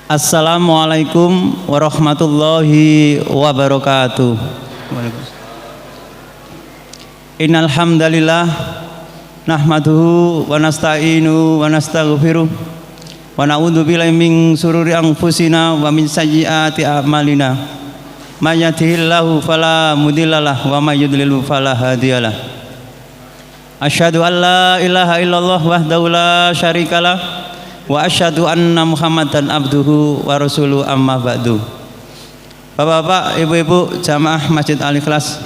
Assalamualaikum warahmatullahi wabarakatuh. Innal hamdalillah nahmaduhu wa nasta'inu wa nastaghfiruh wa na'udzu billahi min shururi anfusina wa min sayyiati a'malina. May yahdihillahu fala mudhillalah wa may yudlil fala hadiyalah. Asyhadu an la ilaha illallah wahdahu la syarikalah wa asyhadu anna Muhammadan abduhu wa rasuluhu amma ba'du. Bapak-bapak, ibu-ibu jamaah Masjid Al-Ikhlas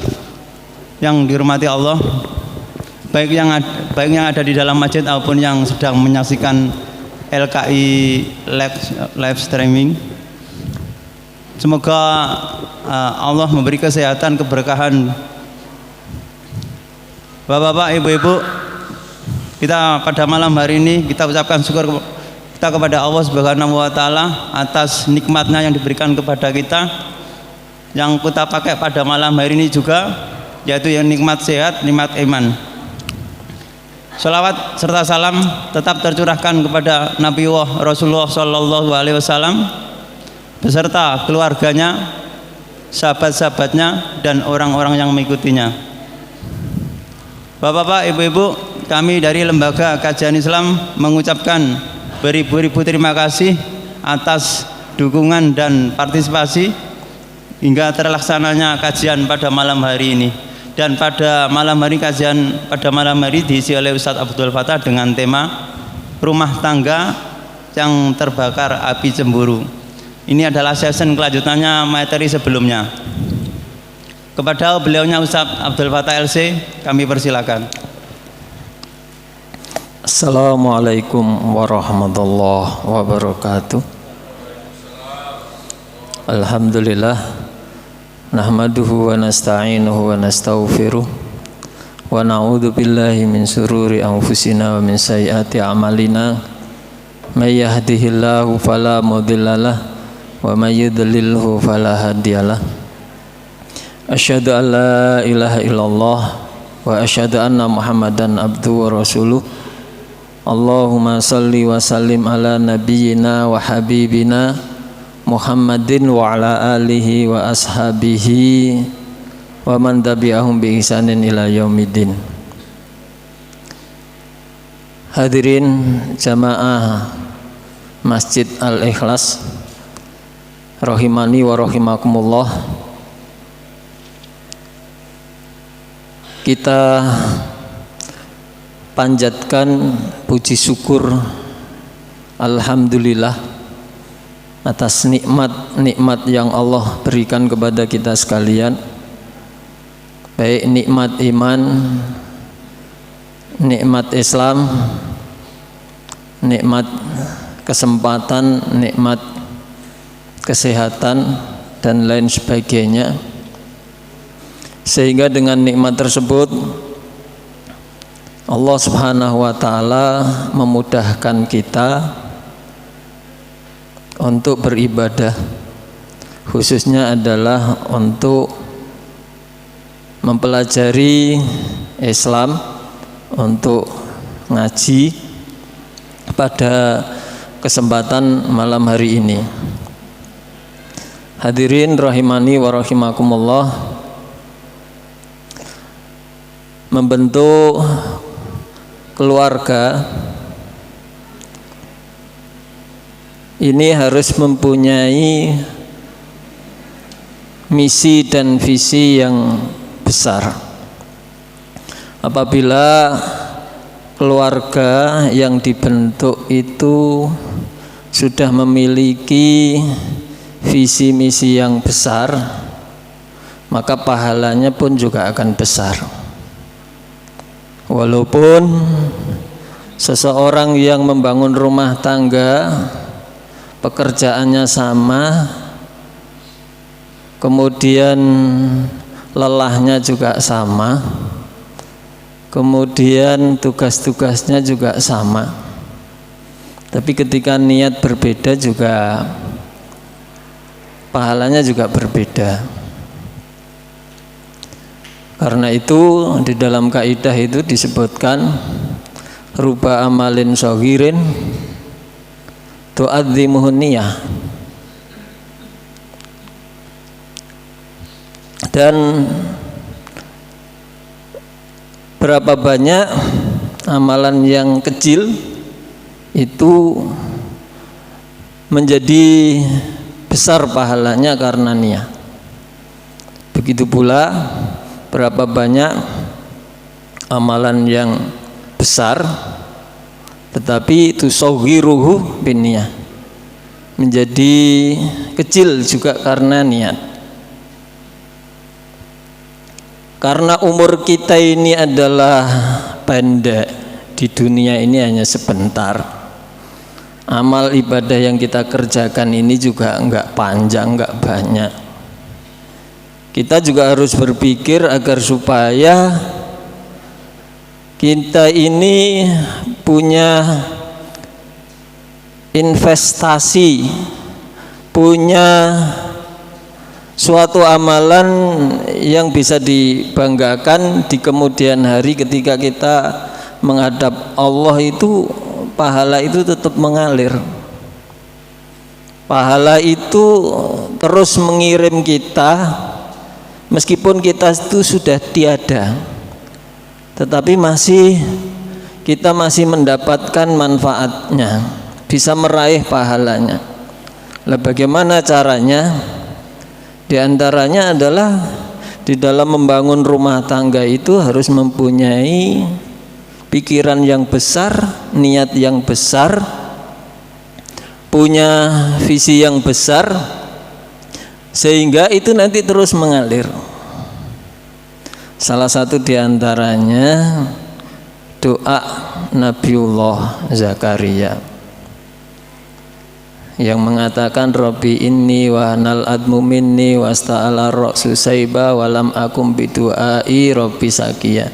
yang dirahmati Allah, baik yang ada di dalam masjid maupun yang sedang menyaksikan LKI live streaming. Semoga Allah memberi kesehatan, keberkahan. Bapak-bapak, ibu-ibu, kita pada malam hari ini kita ucapkan syukur kita kepada Allah Subhanahu wa taala atas nikmatnya yang diberikan kepada kita, yang kita pakai pada malam hari ini juga, yaitu yang nikmat sehat, nikmat iman. Salawat serta salam tetap tercurahkan kepada Nabi Rasulullah Sallallahu Alaihi Wasallam beserta keluarganya, sahabat-sahabatnya, dan orang-orang yang mengikutinya. Bapak-bapak, ibu-ibu, kami dari Lembaga Kajian Islam mengucapkan beribu-ribu terima kasih atas dukungan dan partisipasi hingga terlaksananya kajian pada malam hari ini. Dan pada malam hari kajian pada malam hari diisi oleh Ustadz Abdul Fattah dengan tema rumah tangga yang terbakar api cemburu. Ini adalah session kelanjutannya materi sebelumnya. Kepada beliaunya Ustadz Abdul Fattah LC kami persilakan. Assalamualaikum warahmatullahi wabarakatuh. Alhamdulillah nahmaduhu wa nasta'inuhu wa nastaghfiruh wa na'udzu billahi min syururi anfusina wa min sayyiati a'malina. May yahdihillahu fala mudhillalah wa may yudlilhu fala hadiyalah. Asyhadu an la ilaha illallah wa asyhadu anna Muhammadan abduhu wa rasuluh. Allahumma salli wa sallim ala nabiyyina wa habibina Muhammadin wa ala alihi wa ashabihi wa man tabi'ahum bi ihsanin ila yaumiddin. Hadirin jamaah Masjid Al-Ikhlas rahimani wa rahimakumullah. Kita panjatkan puji syukur alhamdulillah atas nikmat-nikmat yang Allah berikan kepada kita sekalian, baik nikmat iman, nikmat Islam, nikmat kesempatan, nikmat kesehatan, dan lain sebagainya. Sehingga dengan nikmat tersebut Allah Subhanahu wa taala memudahkan kita untuk beribadah, khususnya adalah untuk mempelajari Islam, untuk ngaji pada kesempatan malam hari ini. Hadirin rahimani wa rahimakumullah, membentuk keluarga ini harus mempunyai misi dan visi yang besar. Apabila keluarga yang dibentuk itu sudah memiliki visi misi yang besar, maka pahalanya pun juga akan besar. Walaupun seseorang yang membangun rumah tangga pekerjaannya sama, kemudian lelahnya juga sama, kemudian tugas-tugasnya juga sama, tapi ketika niat berbeda juga pahalanya juga berbeda. Karena itu di dalam kaidah itu disebutkan ruba amalin shaghirin tu'adzimuhun niyah. Dan berapa banyak amalan yang kecil itu menjadi besar pahalanya karena niat. Begitu pula berapa banyak amalan yang besar tetapi itu soghiruhu bin niyah, menjadi kecil juga karena niat. Karena umur kita ini adalah pendek, di dunia ini hanya sebentar. Amal ibadah yang kita kerjakan ini juga enggak panjang, enggak banyak. Kita juga harus berpikir agar supaya kita ini punya investasi, punya suatu amalan yang bisa dibanggakan di kemudian hari ketika kita menghadap Allah. Itu pahala itu tetap mengalir. Pahala itu terus mengirim kita meskipun kita itu sudah tiada, tetapi kita masih mendapatkan manfaatnya, bisa meraih pahalanya. Lah bagaimana caranya? Di antaranya adalah di dalam membangun rumah tangga itu harus mempunyai pikiran yang besar, niat yang besar, punya visi yang besar, sehingga itu nanti terus mengalir. Salah satu di antaranya doa Nabiullah Zakaria yang mengatakan Rabbi inni wa hanal admu minni wasta'ala ra'su saiba walam akum bidu'ai Rabbi sakia.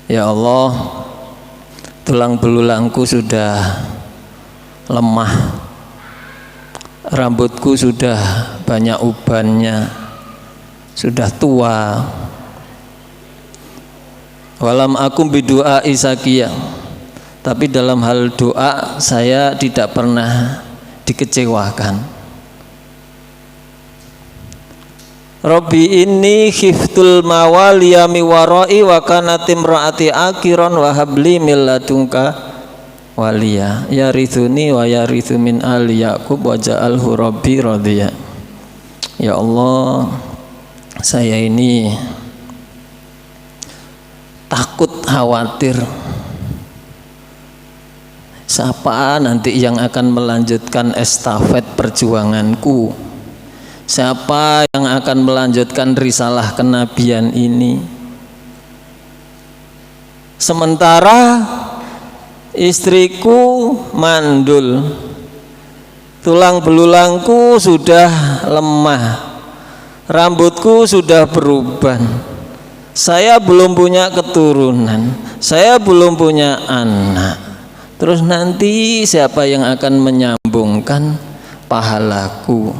Ya Allah, tulang belulangku sudah lemah, rambutku sudah banyak ubannya, sudah tua. Walam akum bidu'ai sakia. Tapi dalam hal doa saya tidak pernah dikecewakan. Rabbi inni khiftul mawaliya mi warai wa kanat imraati akiran wa habli min ladunka waliya yarithuni wa yarithu min ali yaqub wa ja'alhu rabbi radiya. Ya Allah, saya ini takut, khawatir siapa nanti yang akan melanjutkan estafet perjuanganku, siapa yang akan melanjutkan risalah kenabian ini. Sementara istriku mandul, tulang belulangku sudah lemah, rambutku sudah beruban, saya belum punya keturunan, saya belum punya anak. Terus nanti siapa yang akan menyambungkan pahalaku,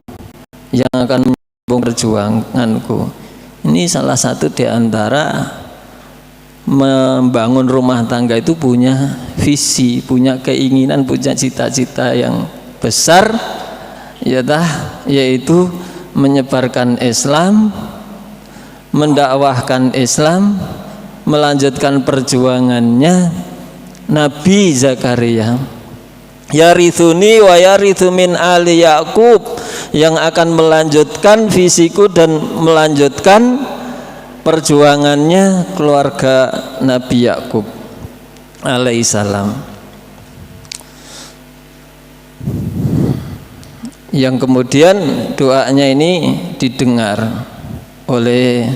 yang akan menyambung perjuanganku? Ini salah satu di antara membangun rumah tangga itu punya visi, punya keinginan, punya cita-cita yang besar, yaitu menyebarkan Islam, mendakwahkan Islam, melanjutkan perjuangannya Nabi Zakaria. Yarithuni wa yarithu min ali Yaqub, yang akan melanjutkan visiku dan melanjutkan perjuangannya keluarga Nabi Yaqub alaihissalam, yang kemudian doanya ini didengar oleh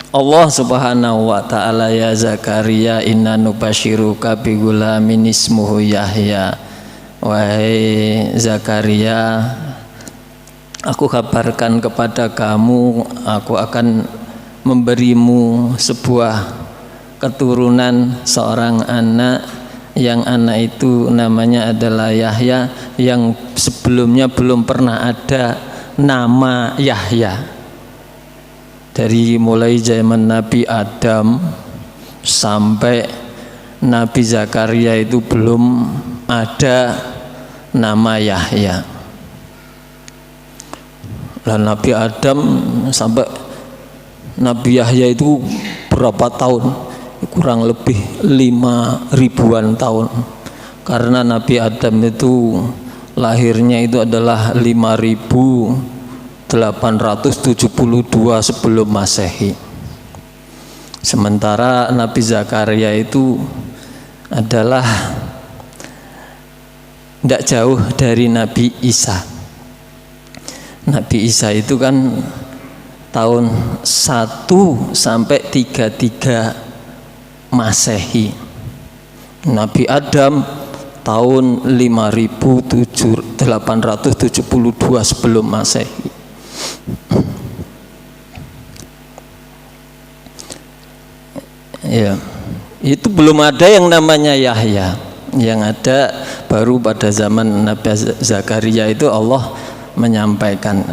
Allah Subhanahu wa ta'ala. Ya Zakaria inna nubashiruka bi gulamin ismuhu Yahya. Wahai Zakaria, aku kabarkan kepada kamu, aku akan memberimu sebuah keturunan, seorang anak, yang anak itu namanya adalah Yahya, yang sebelumnya belum pernah ada nama Yahya. Dari mulai zaman Nabi Adam sampai Nabi Zakaria itu belum ada nama Yahya. Dan Nabi Adam sampai Nabi Yahya itu berapa tahun? Kurang lebih 5.000-an tahun. Karena Nabi Adam itu lahirnya itu adalah 5.872 sebelum Masehi. Sementara Nabi Zakaria itu adalah tidak jauh dari Nabi Isa. Nabi Isa itu kan tahun 1 sampai 33 Masehi. Nabi Adam tahun 5.872 sebelum Masehi. Ya, itu belum ada yang namanya Yahya. Yang ada baru pada zaman Nabi Zakaria itu Allah menyampaikan,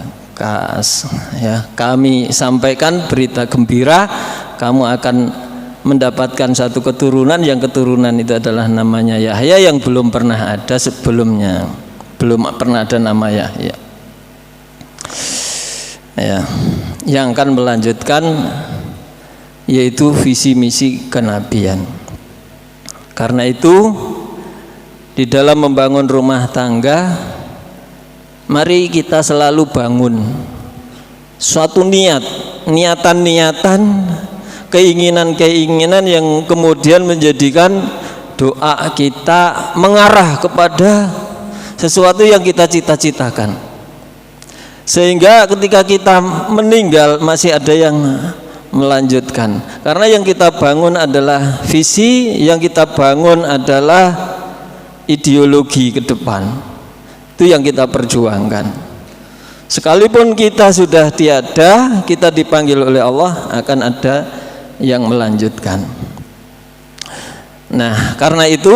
kami sampaikan berita gembira, kamu akan mendapatkan satu keturunan, yang keturunan itu adalah namanya Yahya, yang belum pernah ada sebelumnya, belum pernah ada nama Yahya. Ya, yang akan melanjutkan yaitu visi misi kenabian. Karena itu di dalam membangun rumah tangga, mari kita selalu bangun suatu niatan-niatan, keinginan-keinginan yang kemudian menjadikan doa kita mengarah kepada sesuatu yang kita cita-citakan, sehingga ketika kita meninggal masih ada yang melanjutkan. Karena yang kita bangun adalah visi, yang kita bangun adalah ideologi ke depan. Itu yang kita perjuangkan. Sekalipun kita sudah tiada, kita dipanggil oleh Allah, akan ada yang melanjutkan. Nah, karena itu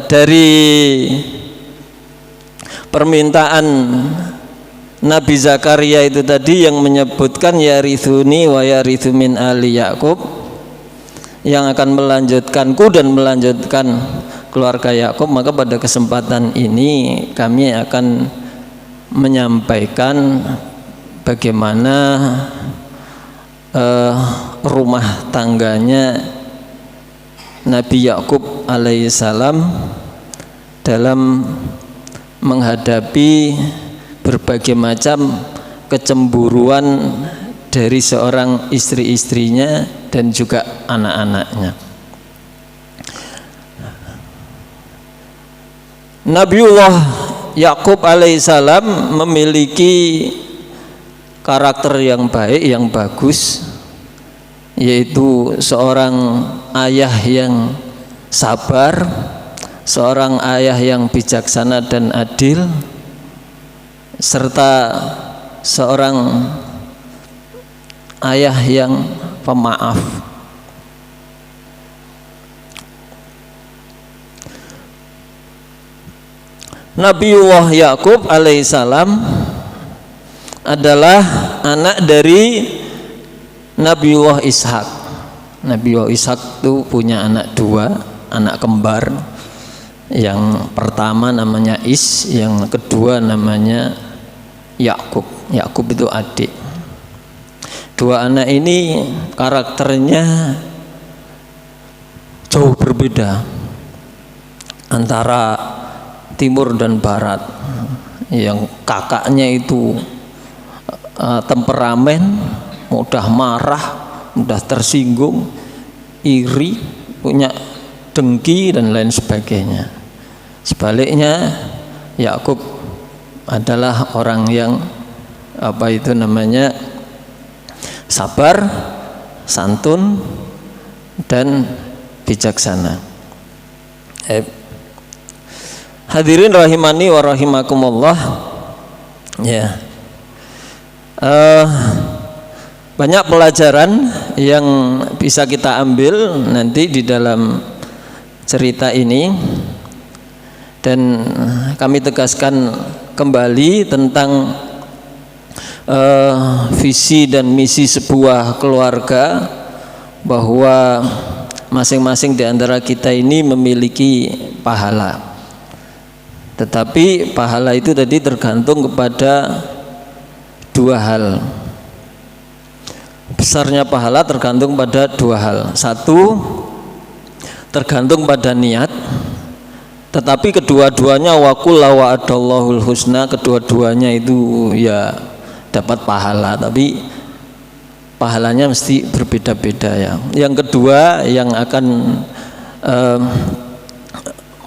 dari permintaan Nabi Zakaria itu tadi yang menyebutkan yarithuni wa yarithu min ali Yakub, yang akan melanjutkanku dan melanjutkan keluarga Yakub, maka pada kesempatan ini kami akan menyampaikan bagaimana rumah tangganya Nabi Yakub alaihissalam dalam menghadapi berbagai macam kecemburuan dari seorang istri-istrinya dan juga anak-anaknya. Nabiullah Yakub alaihissalam memiliki karakter yang baik, yang bagus, yaitu seorang ayah yang sabar, seorang ayah yang bijaksana dan adil, serta seorang ayah yang pemaaf. Nabiullah Yakub alaihissalam adalah anak dari Nabiullah Ishak. Nabiullah Ishak itu punya anak dua, anak kembar. Yang pertama namanya Is, yang kedua namanya Yakub. Yakub itu adik. Dua anak ini karakternya jauh berbeda antara timur dan barat. Yang kakaknya itu temperamen, mudah marah, mudah tersinggung, iri, punya dengki dan lain sebagainya. Sebaliknya Yakub adalah orang yang sabar, santun dan bijaksana. Hadirin rahimani wa rahimakumullah. Ya. Banyak pelajaran yang bisa kita ambil nanti di dalam cerita ini, dan kami tegaskan kembali tentang visi dan misi sebuah keluarga, bahwa masing-masing di antara kita ini memiliki pahala. Tetapi pahala itu tadi tergantung kepada dua hal. Besarnya pahala tergantung pada dua hal. Satu, tergantung pada niat. Tetapi kedua-duanya waqul wa'adallahul husna, kedua-duanya itu ya dapat pahala, tapi pahalanya mesti berbeda-beda ya. Yang kedua yang akan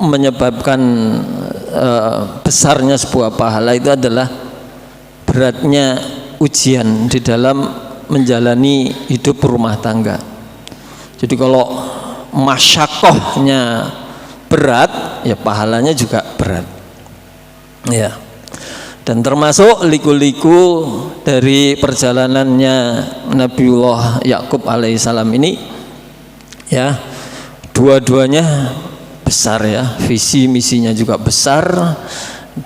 menyebabkan besarnya sebuah pahala itu adalah beratnya ujian di dalam menjalani hidup rumah tangga. Jadi kalau masyakohnya berat, ya pahalanya juga berat. Ya. Dan termasuk liku-liku dari perjalanannya Nabiullah Yakub alaihissalam ini, ya, dua-duanya besar ya, visi misinya juga besar,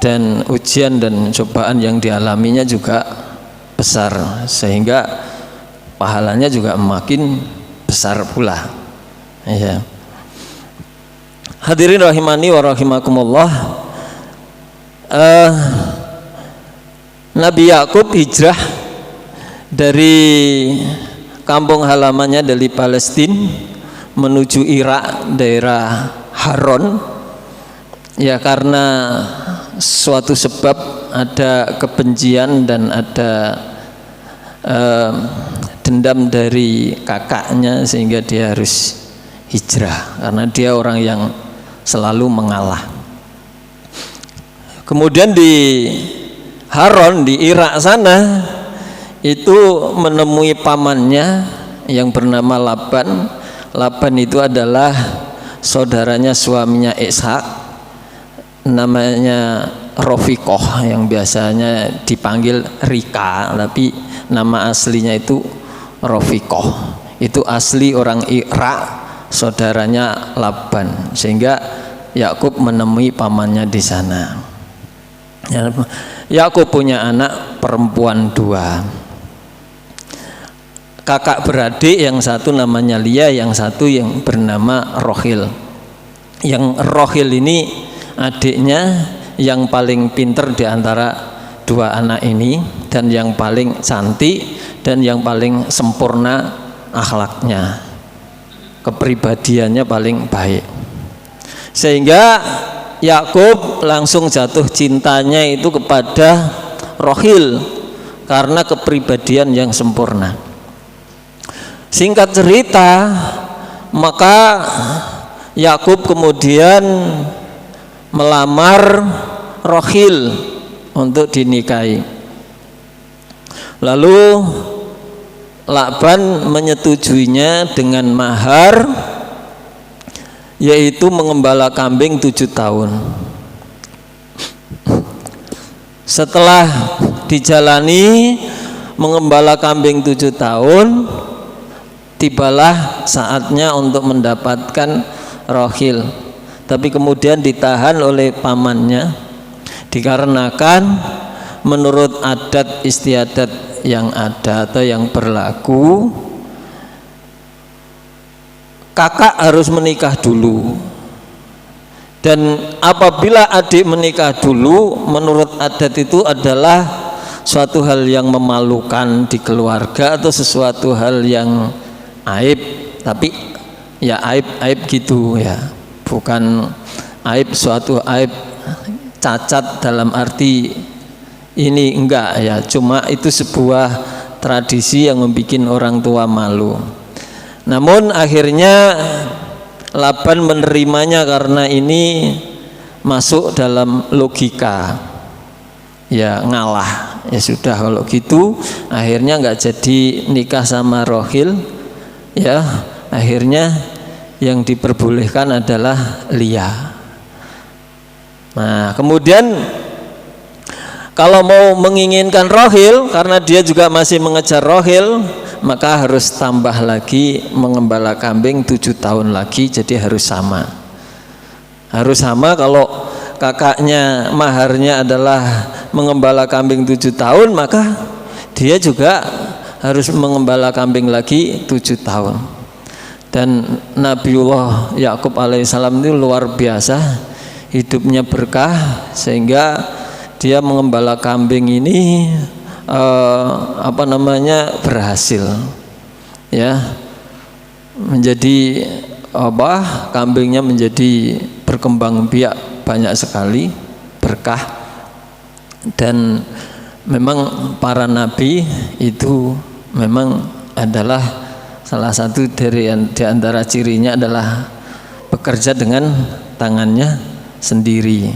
dan ujian dan cobaan yang dialaminya juga besar, sehingga pahalanya juga makin besar pula. Ya. Hadirin rahimani wa rahimakumullah. Nabi Yakub hijrah dari kampung halamannya dari Palestina menuju Irak, daerah Haron, ya karena suatu sebab ada kebencian dan ada dendam dari kakaknya, sehingga dia harus hijrah karena dia orang yang selalu mengalah. Kemudian di Haron di Irak sana itu menemui pamannya yang bernama Laban. Laban itu adalah saudaranya suaminya Ishak, namanya Rofiqoh, yang biasanya dipanggil Rika, tapi nama aslinya itu Rofiqoh. Itu asli orang Irak, saudaranya Laban, sehingga Yakub menemui pamannya di sana. Yakub punya anak perempuan 2, kakak beradik, yang satu namanya Lia, yang satu yang bernama Rohil. Yang Rohil ini adiknya yang paling pinter di antara 2 anak ini, dan yang paling cantik dan yang paling sempurna akhlaknya, kepribadiannya paling baik, sehingga Yakub langsung jatuh cintanya itu kepada Rohil karena kepribadian yang sempurna. Singkat cerita, maka Yakub kemudian melamar Rohil untuk dinikahi. Lalu Laban menyetujuinya dengan mahar, yaitu mengembala kambing 7 tahun. Setelah dijalani mengembala kambing 7 tahun, tibalah saatnya untuk mendapatkan Rohil. Tapi kemudian ditahan oleh pamannya, dikarenakan menurut adat istiadat yang ada atau yang berlaku, kakak harus menikah dulu, dan apabila adik menikah dulu, menurut adat itu adalah suatu hal yang memalukan di keluarga atau sesuatu hal yang aib. Tapi ya aib gitu ya, bukan aib suatu aib cacat dalam arti ini, enggak ya, cuma itu sebuah tradisi yang membuat orang tua malu. Namun akhirnya Laban menerimanya karena ini masuk dalam logika, ya ngalah, ya sudah kalau gitu. Akhirnya nggak jadi nikah sama Rohil, ya akhirnya yang diperbolehkan adalah Lia. Nah kemudian kalau mau menginginkan Rohil, karena dia juga masih mengejar Rohil, maka harus tambah lagi mengembala kambing 7 tahun lagi, jadi harus sama. Harus sama. Kalau kakaknya maharnya adalah mengembala kambing 7 tahun, maka dia juga harus mengembala kambing lagi 7 tahun. Dan Nabiullah Yakub alaihissalam itu luar biasa, hidupnya berkah, sehingga dia mengembala kambing ini berhasil, ya, menjadi kambingnya menjadi berkembang biak banyak sekali, berkah. Dan memang para nabi itu memang adalah salah satu di antara cirinya adalah bekerja dengan tangannya sendiri.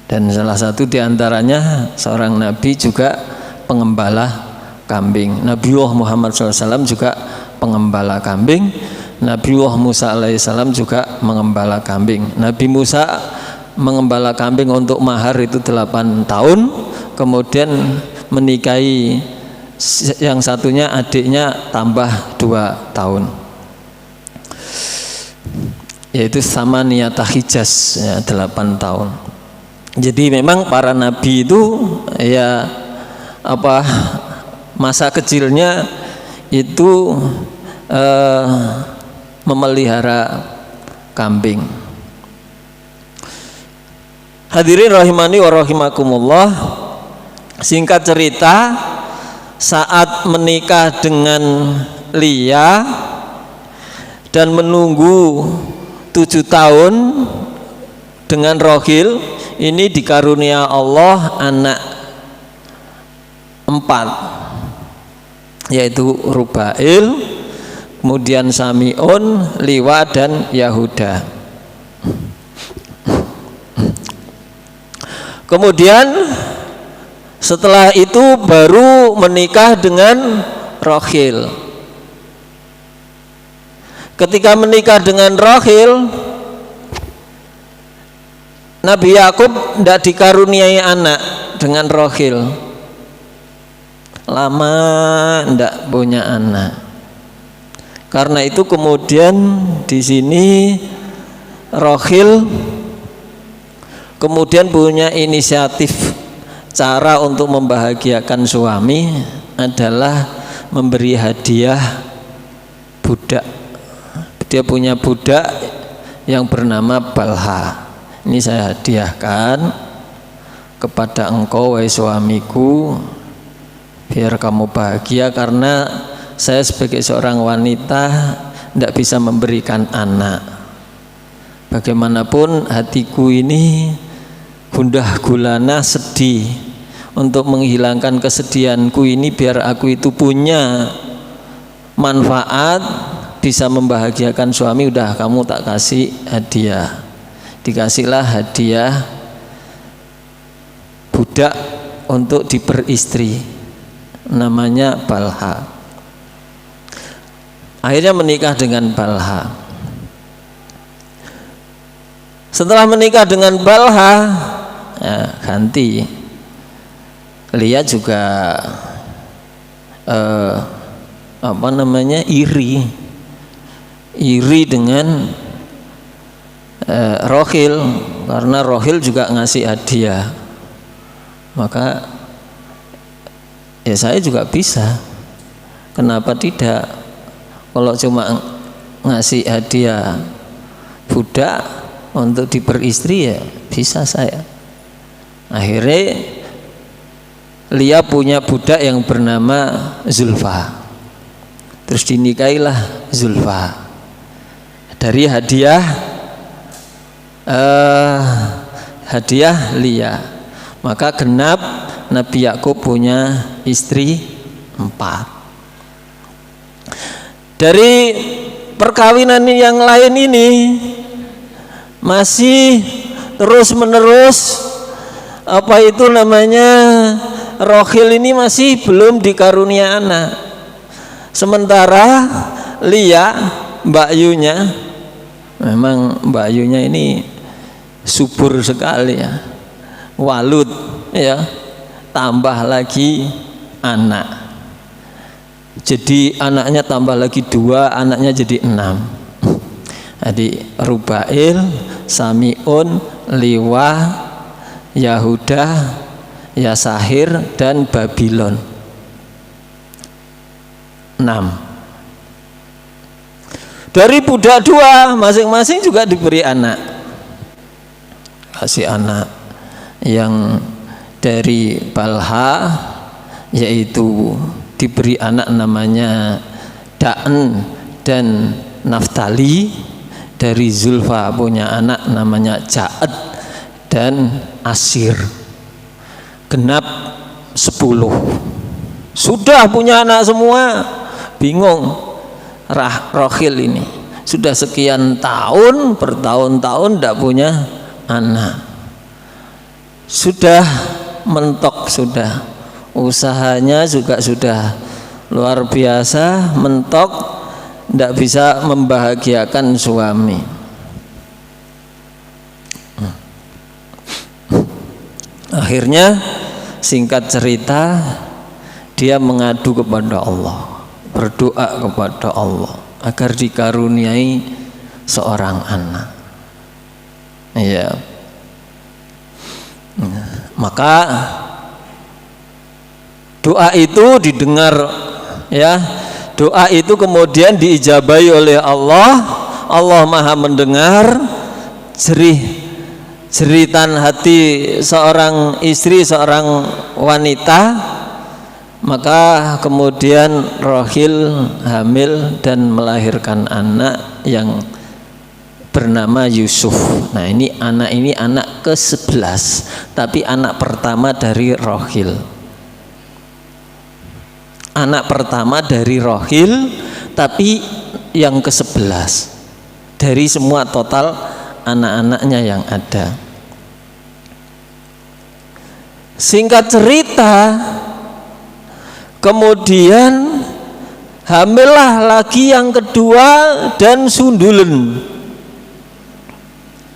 Dan salah satu di antaranya seorang nabi juga pengembala kambing. Nabiullah Muhammad SAW juga pengembala kambing. Nabiullah Musa alaihissalam juga mengembala kambing. Nabi Musa mengembala kambing untuk mahar itu 8 tahun, kemudian menikahi yang satunya, adiknya, tambah 2 tahun, yaitu sama niyata Hijaz, ya, 8 tahun. Jadi memang para nabi itu ya masa kecilnya itu memelihara kambing. Hadirin rahimani wa rahimakumullah, singkat cerita, saat menikah dengan Lia dan menunggu 7 tahun dengan Rohil, ini dikarunia Allah anak 4, yaitu Rubail, kemudian Sami'un, Liwa, dan Yahuda. Kemudian setelah itu baru menikah dengan Rohil. Ketika menikah dengan Rohil, Nabi Yakub tidak dikaruniai anak dengan Rohil, lama tidak punya anak. Karena itu kemudian di sini Rohil kemudian punya inisiatif, cara untuk membahagiakan suami adalah memberi hadiah budak. Dia punya budak yang bernama Balha. Ini saya hadiahkan kepada engkau wahai suamiku, biar kamu bahagia, karena saya sebagai seorang wanita tidak bisa memberikan anak. Bagaimanapun hatiku ini gundah gulana, sedih. Untuk menghilangkan kesedihanku ini, biar aku itu punya manfaat, bisa membahagiakan suami, udah kamu tak kasih hadiah. Dikasihlah hadiah budak untuk diperistri, namanya Balha. Akhirnya menikah dengan Balha. Setelah menikah dengan Balha, ya, ganti. Lia juga iri dengan Rohil, karena Rohil juga ngasih hadiah. Maka ya saya juga bisa, kenapa tidak? Kalau cuma ngasih hadiah budak untuk diperistri, ya bisa saya. Akhirnya Lia punya budak yang bernama Zulfa, terus dinikahilah Zulfa dari hadiah Lia. Maka genap Nabi Yakub punya istri 4. Dari perkawinan yang lain ini masih terus menerus Rohil ini masih belum dikarunia anak. Sementara Lia, Mbak Yunya, memang Mbak Yunya ini subur sekali, ya, walud, ya, tambah lagi anak. Jadi anaknya tambah lagi 2, anaknya jadi 6. Jadi Rubail, Sami'un, Liwa, Yahuda, Yasahir, dan Babilon. 6. Dari budak 2 masing-masing juga diberi anak. Kasih anak yang dari Balha yaitu diberi anak namanya Da'an dan Naftali. Dari Zulfa punya anak namanya Ja'ad dan Asir. Genap 10. Sudah punya anak semua, bingung Rohil ini. Sudah sekian tahun, bertahun-tahun tidak punya anak. Sudah mentok, sudah usahanya juga sudah luar biasa, mentok, tidak bisa membahagiakan suami. Akhirnya singkat cerita, dia mengadu kepada Allah, berdoa kepada Allah agar dikaruniai seorang anak. Ya. Maka doa itu didengar, ya. Doa itu kemudian diijabahi oleh Allah. Allah Maha mendengar jeritan hati seorang istri, seorang wanita. Maka kemudian Rohil hamil dan melahirkan anak yang bernama Yusuf. Nah, ini anak ke-11, tapi anak pertama dari Rohil. Anak pertama dari Rohil, tapi yang ke-11 dari semua total anak-anaknya yang ada. Singkat cerita, kemudian hamillah lagi yang kedua dan sundulen.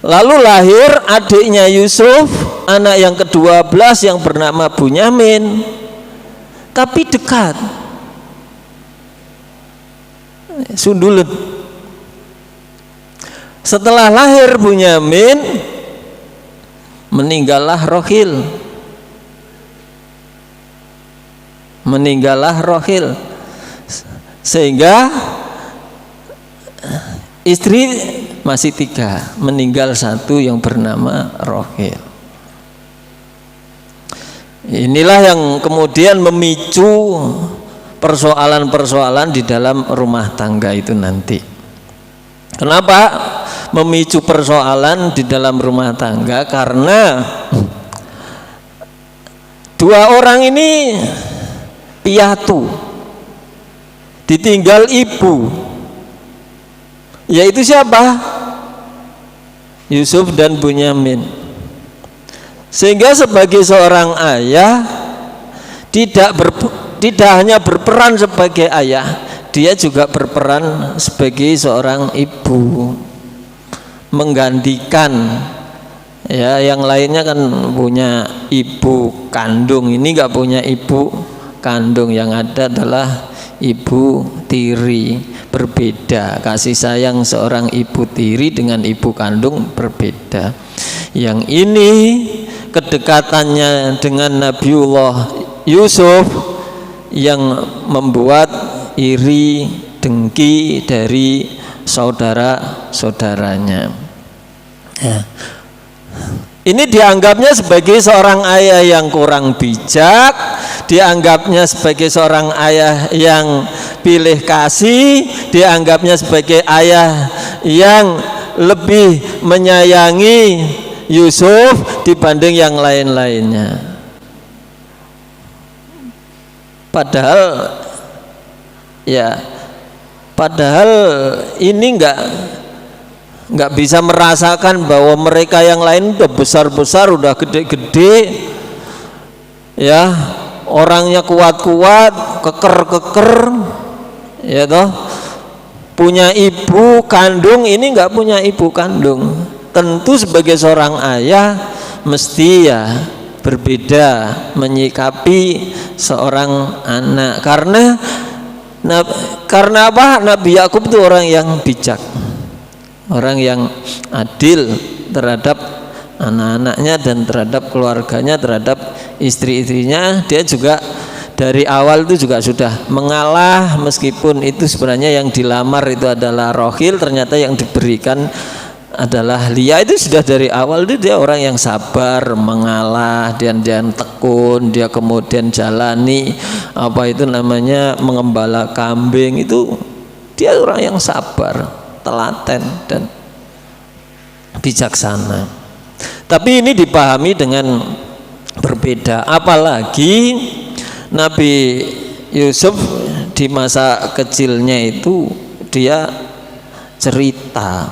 Lalu lahir adiknya Yusuf, anak yang ke-12 yang bernama Bunyamin. Tapi dekat, sundulen. Setelah lahir Bunyamin, meninggallah Rohil. Sehingga istri masih 3, meninggal 1 yang bernama Rohil. Inilah yang kemudian memicu persoalan-persoalan di dalam rumah tangga itu nanti. Kenapa memicu persoalan di dalam rumah tangga? Karena 2 orang ini piatu, ditinggal ibu, yaitu siapa? Yusuf dan Bunyamin. Sehingga sebagai seorang ayah tidak hanya berperan sebagai ayah, dia juga berperan sebagai seorang ibu, menggantikan. Ya, yang lainnya kan punya ibu kandung, ini nggak punya ibu kandung, yang ada adalah ibu tiri. Berbeda, kasih sayang seorang ibu tiri dengan ibu kandung berbeda. Yang ini kedekatannya dengan Nabiullah Yusuf yang membuat iri dengki dari saudara-saudaranya. Ya. Ini dianggapnya sebagai seorang ayah yang kurang bijak, dianggapnya sebagai seorang ayah yang pilih kasih, dianggapnya sebagai ayah yang lebih menyayangi Yusuf dibanding yang lain-lainnya. Padahal ini nggak bisa merasakan bahwa mereka yang lain udah besar-besar, udah gede-gede, ya, orangnya kuat-kuat, keker-keker, ya toh, punya ibu kandung. Ini nggak punya ibu kandung. Tentu sebagai seorang ayah mesti ya berbeda menyikapi seorang anak. Karena apa? Nabi Yakub itu orang yang bijak, orang yang adil terhadap anak-anaknya dan terhadap keluarganya, terhadap istri-istrinya. Dia juga dari awal itu juga sudah mengalah, meskipun itu sebenarnya yang dilamar itu adalah Rohil, ternyata yang diberikan adalah Lia itu sudah dari awal dia orang yang sabar, mengalah, dia tekun, dia kemudian jalani apa itu namanya mengembala kambing, itu dia orang yang sabar, telaten dan bijaksana. Tapi ini dipahami dengan berbeda, apalagi Nabi Yusuf di masa kecilnya itu dia cerita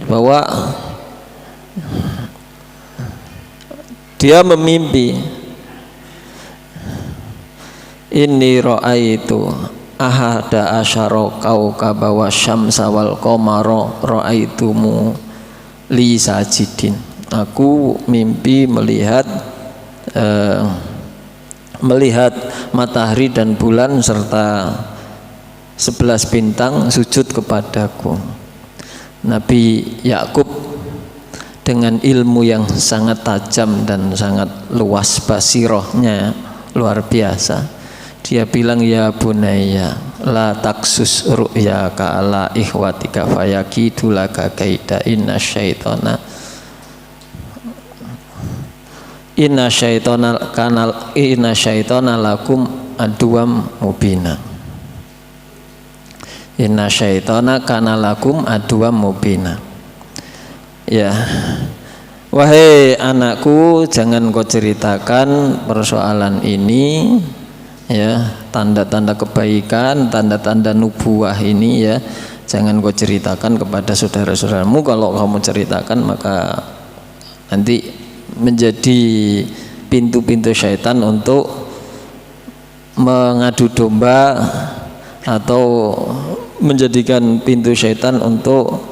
bahwa dia memimpi, inni ra'aitu ahada asyara kaukaba wasyamsa wal qamara ra'aitumu li sajidin. Aku mimpi melihat matahari dan bulan serta 11 bintang sujud kepadaku. Nabi Yakub dengan ilmu yang sangat tajam dan sangat luas basirohnya luar biasa, dia bilang, ya bunayya la taksus ru'yaka ala ikhwatika fayakidu laka kaida inna syaitana lakum aduwam mubina. Inna syaitana kana lakum aduwam mubina. Ya, wahai anakku, jangan kau ceritakan persoalan ini, ya, tanda-tanda kebaikan, tanda-tanda nubuah ini, ya, jangan kau ceritakan kepada saudara-saudaramu. Kalau kamu ceritakan maka nanti menjadi pintu-pintu syaitan untuk mengadu domba atau menjadikan pintu syaitan untuk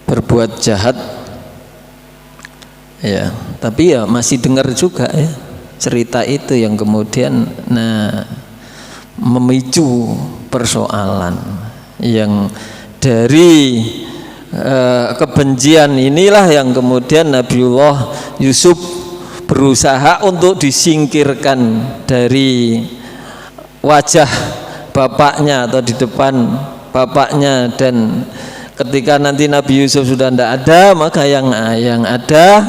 berbuat jahat, ya. Tapi ya masih dengar juga, ya, cerita itu yang kemudian memicu persoalan yang dari kebencian inilah yang kemudian Nabiullah Yusuf berusaha untuk disingkirkan dari wajah bapaknya atau di depan bapaknya, dan ketika nanti Nabi Yusuf sudah tidak ada, maka yang ada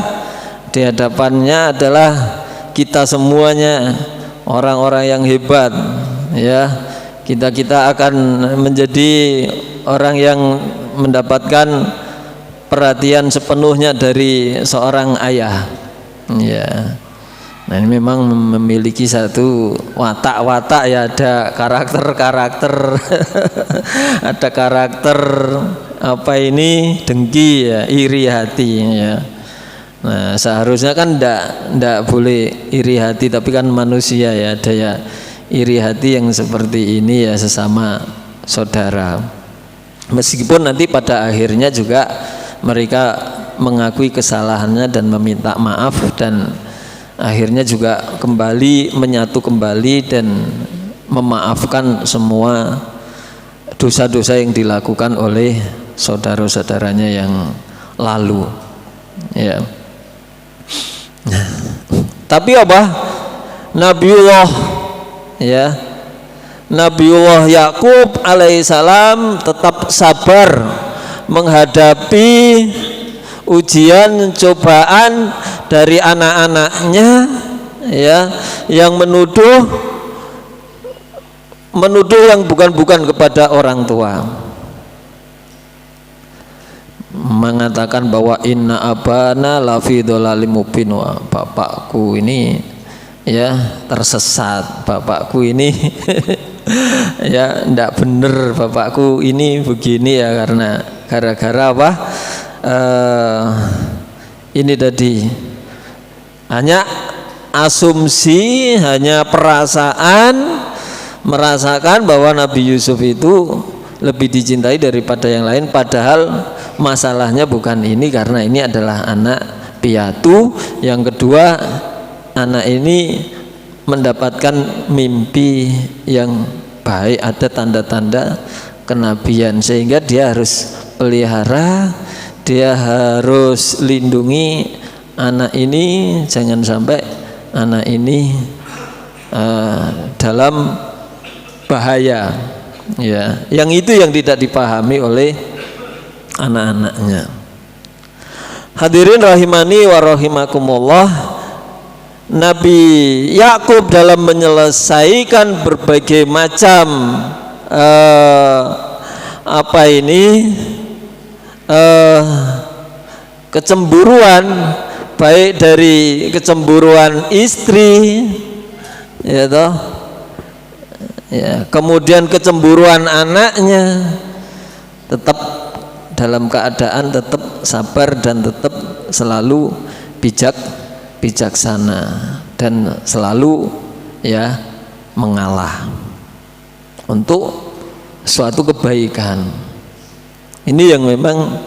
di hadapannya adalah kita semuanya orang-orang yang hebat, ya. Kita akan menjadi orang yang mendapatkan perhatian sepenuhnya dari seorang ayah, ya. Nah, ini memang memiliki satu watak-watak, ya, ada karakter ada karakter apa ini, dengki, ya, iri hati, ya. Nah, seharusnya kan ndak boleh iri hati, tapi kan manusia, ya, ada ya iri hati yang seperti ini, ya, sesama saudara. Meskipun nanti pada akhirnya juga mereka mengakui kesalahannya dan meminta maaf, dan akhirnya juga kembali menyatu kembali dan memaafkan semua dosa-dosa yang dilakukan oleh saudara-saudaranya yang lalu, ya. Tapi apa? Nabiullah Yakub alaihissalam tetap sabar menghadapi ujian cobaan dari anak-anaknya, ya, yang menuduh yang bukan-bukan kepada orang tua, mengatakan bahwa inna abana lafi dhalalim mubin, bapakku ini, ya, tersesat, bapakku ini ya ndak bener, bapakku ini begini, ya, karena gara-gara apa? Ini tadi hanya asumsi, hanya perasaan, merasakan bahwa Nabi Yusuf itu lebih dicintai daripada yang lain, padahal masalahnya bukan ini, karena ini adalah anak piatu. Yang kedua, anak ini mendapatkan mimpi yang baik, ada tanda-tanda kenabian, sehingga dia harus pelihara, dia harus lindungi anak ini, jangan sampai anak ini dalam bahaya, ya. Yang itu yang tidak dipahami oleh anak-anaknya. Hadirin rahimani wa rahimakumullah, Nabi Yakub dalam menyelesaikan berbagai macam kecemburuan, baik dari kecemburuan istri, ya toh, ya, kemudian kecemburuan anaknya, tetap dalam keadaan tetap sabar dan tetap selalu bijaksana dan selalu ya mengalah untuk suatu kebaikan. Ini yang memang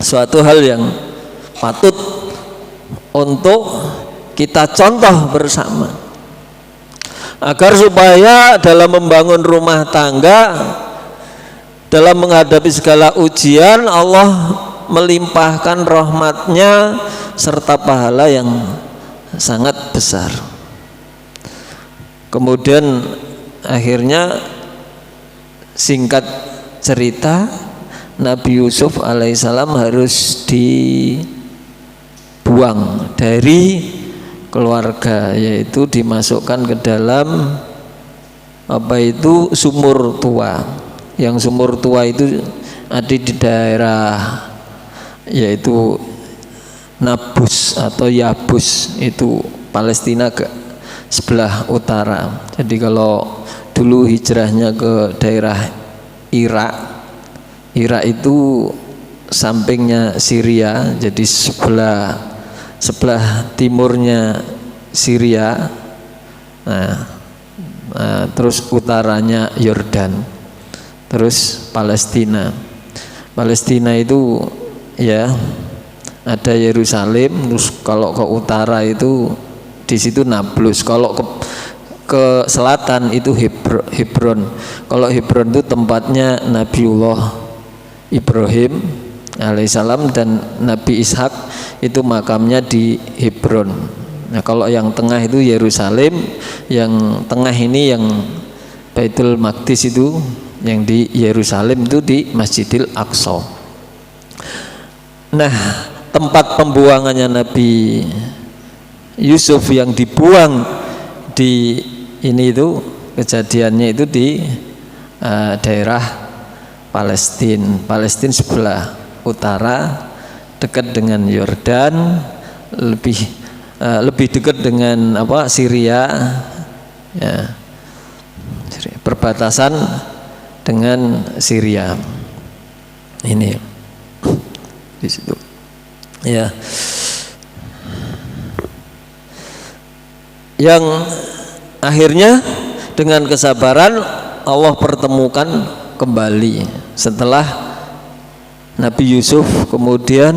suatu hal yang patut untuk kita contoh bersama, agar supaya dalam membangun rumah tangga, dalam menghadapi segala ujian, Allah melimpahkan rahmatnya serta pahala yang sangat besar. Kemudian akhirnya singkat cerita, Nabi Yusuf alaihissalam harus dibuang dari keluarga, yaitu dimasukkan ke dalam sumur tua. Yang sumur tua itu ada di daerah yaitu Nablus atau Yabus, itu Palestina ke sebelah utara. Jadi kalau dulu hijrahnya ke daerah Irak itu sampingnya Syria, jadi sebelah timurnya Syria, terus utaranya Yordan, terus Palestina itu ya ada Yerusalem, terus kalau ke utara itu di situ Nablus, kalau ke selatan itu Hebron. Kalau Hebron itu tempatnya Nabiullah Ibrahim alaihissalam, dan Nabi Ishak itu makamnya di Hebron. Nah, kalau yang tengah itu Yerusalem, yang tengah ini yang Baitul Maqdis itu, yang di Yerusalem itu di Masjidil Aqsa. Nah, tempat pembuangannya Nabi Yusuf yang dibuang di ini itu kejadiannya itu di daerah Palestina sebelah utara, dekat dengan Yordan, lebih dekat dengan Syria, ya, perbatasan dengan Syria. Ini di situ, ya. Yang akhirnya dengan kesabaran Allah pertemukan kembali setelah Nabi Yusuf kemudian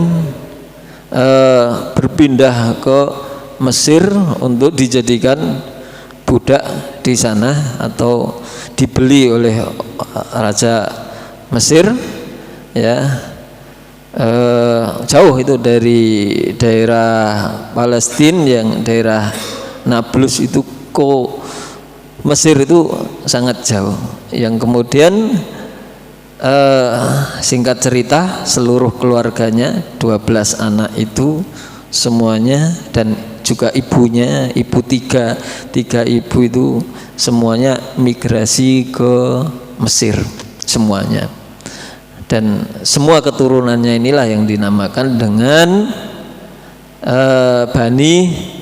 berpindah ke Mesir untuk dijadikan budak di sana atau dibeli oleh Raja Mesir, ya. Jauh itu dari daerah Palestina, yang daerah Nablus itu ke Mesir itu sangat jauh. Yang kemudian singkat cerita, seluruh keluarganya 12 anak itu semuanya, dan juga ibunya, tiga ibu itu semuanya migrasi ke Mesir semuanya. Dan semua keturunannya inilah yang dinamakan dengan Bani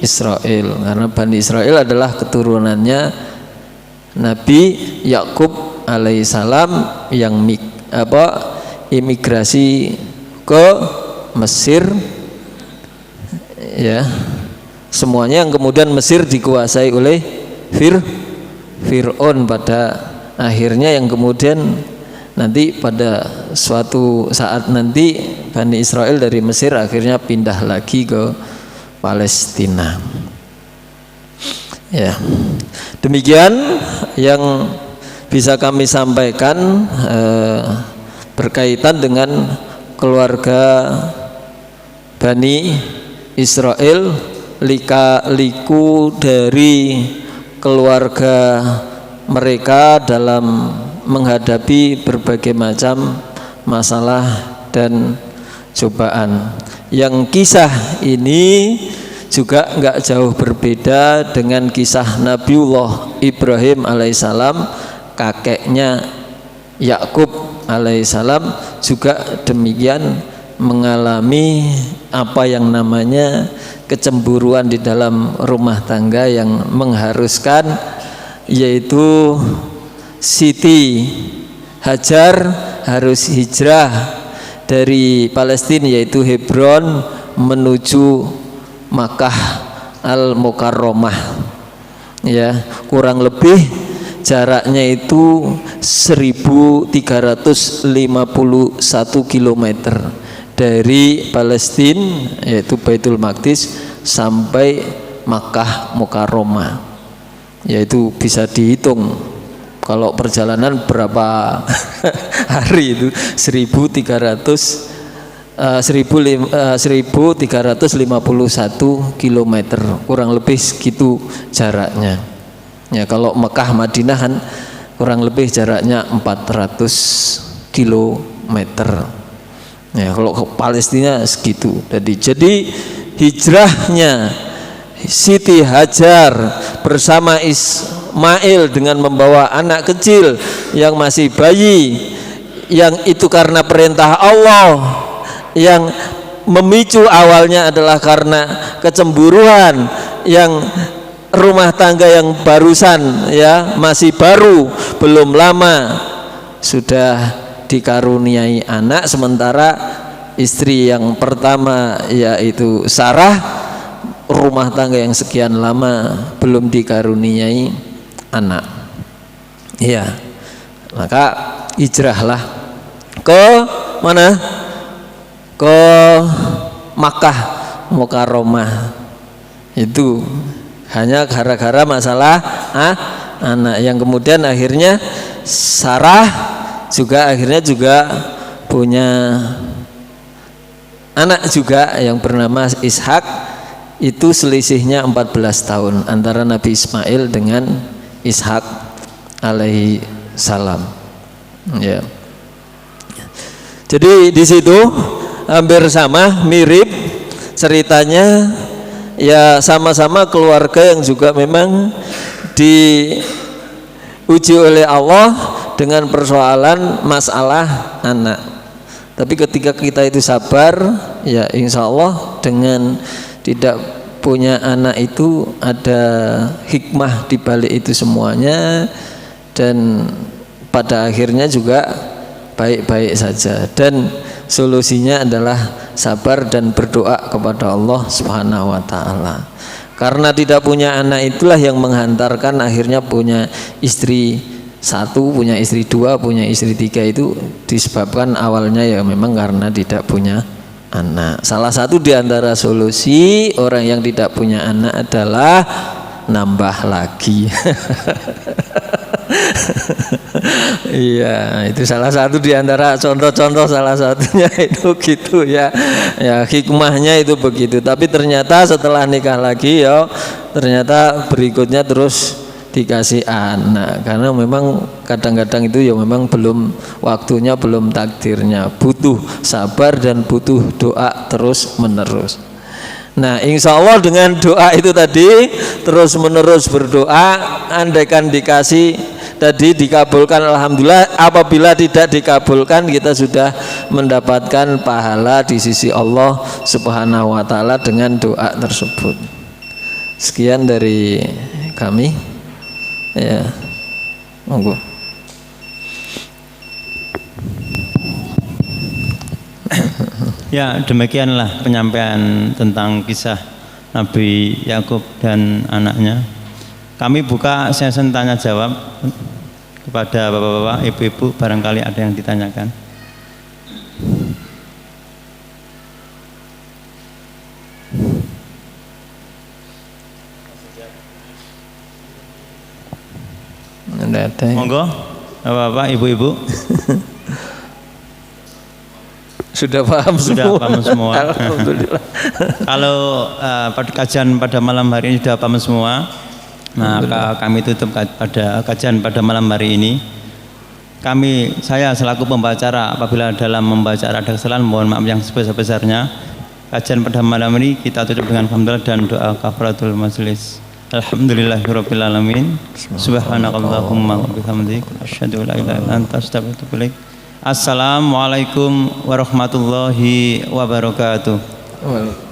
Israel, karena Bani Israel adalah keturunannya Nabi Yakub alaihissalam yang imigrasi ke Mesir, ya, semuanya, yang kemudian Mesir dikuasai oleh Fir'aun pada akhirnya, yang kemudian nanti pada suatu saat nanti Bani Israel dari Mesir akhirnya pindah lagi ke Palestina. Ya, demikian yang bisa kami sampaikan berkaitan dengan keluarga Bani Israel, lika-liku dari keluarga mereka dalam menghadapi berbagai macam masalah dan cobaan. Yang kisah ini juga enggak jauh berbeda dengan kisah Nabiullah Ibrahim alaihissalam, kakeknya Yakub alaihissalam juga demikian mengalami apa yang namanya kecemburuan di dalam rumah tangga yang mengharuskan, yaitu Siti Hajar harus hijrah dari Palestina yaitu Hebron menuju Makkah Al-Mukarramah, ya, kurang lebih jaraknya itu 1351 km dari Palestina yaitu Baitul Maqdis sampai Makkah Mukarramah, yaitu bisa dihitung kalau perjalanan berapa hari itu 1351 km, kurang lebih segitu jaraknya. Ya, kalau Mekah Madinah kan kurang lebih jaraknya 400 km. Ya, kalau ke Palestina segitu. Jadi hijrahnya Siti Hajar bersama Ismail dengan membawa anak kecil yang masih bayi, yang itu karena perintah Allah, yang memicu awalnya adalah karena kecemburuan, yang rumah tangga yang barusan, ya, masih baru, belum lama sudah dikaruniai anak, sementara istri yang pertama yaitu Sarah, rumah tangga yang sekian lama belum dikaruniai anak. Ya, maka hijrahlah ke mana? Ke Makkah Mukarramah. Itu hanya gara-gara masalah anak, yang kemudian akhirnya Sarah juga akhirnya punya anak juga yang bernama Ishak. Itu selisihnya 14 tahun antara Nabi Ismail dengan Ishak alaihi salam, ya. Jadi di situ hampir sama, mirip ceritanya, ya, sama-sama keluarga yang juga memang diuji oleh Allah dengan persoalan masalah anak. Tapi ketika kita itu sabar, ya insya Allah dengan tidak punya anak itu ada hikmah di balik itu semuanya, dan pada akhirnya juga baik-baik saja. Dan solusinya adalah sabar dan berdoa kepada Allah Subhanahu wa taala. Karena tidak punya anak itulah yang menghantarkan akhirnya punya istri satu, punya istri dua, punya istri tiga, itu disebabkan awalnya ya memang karena tidak punya anak. Salah satu di antara solusi orang yang tidak punya anak adalah nambah lagi. Iya, itu salah satu di antara contoh-contoh, salah satunya itu gitu, ya. Ya, hikmahnya itu begitu. Tapi ternyata setelah nikah lagi, ya ternyata berikutnya terus dikasih anak, karena memang kadang-kadang itu ya memang belum waktunya, belum takdirnya, butuh sabar dan butuh doa terus menerus. Nah, insya Allah dengan doa itu tadi, terus menerus berdoa, andaikan dikasih tadi dikabulkan, alhamdulillah. Apabila tidak dikabulkan, kita sudah mendapatkan pahala di sisi Allah Subhanahu wa taala dengan doa tersebut. Sekian dari kami. Ya, monggo. Ya, demikianlah penyampaian tentang kisah Nabi Yakub dan anaknya. Kami buka sesi tanya jawab kepada bapak-bapak, ibu-ibu, barangkali ada yang ditanyakan. Monggo, bapak-bapak, ibu-ibu. Sudah paham semua. Alhamdulillah. Kalau pada kajian pada malam hari ini sudah paham semua, maka kami tutup pada kajian pada malam hari ini. Saya selaku pembacara apabila dalam membaca ada kesalahan mohon maaf yang sebesar-besarnya. Kajian pada malam ini kita tutup dengan hamdalah dan doa kafaratul majelis. Alhamdulillahirabbil alamin. Subhanakallahumma wa bihamdik asyhadu an la ilaha illa anta astaghfiruka wa atubu ilaik. Assalamualaikum warahmatullahi wabarakatuh.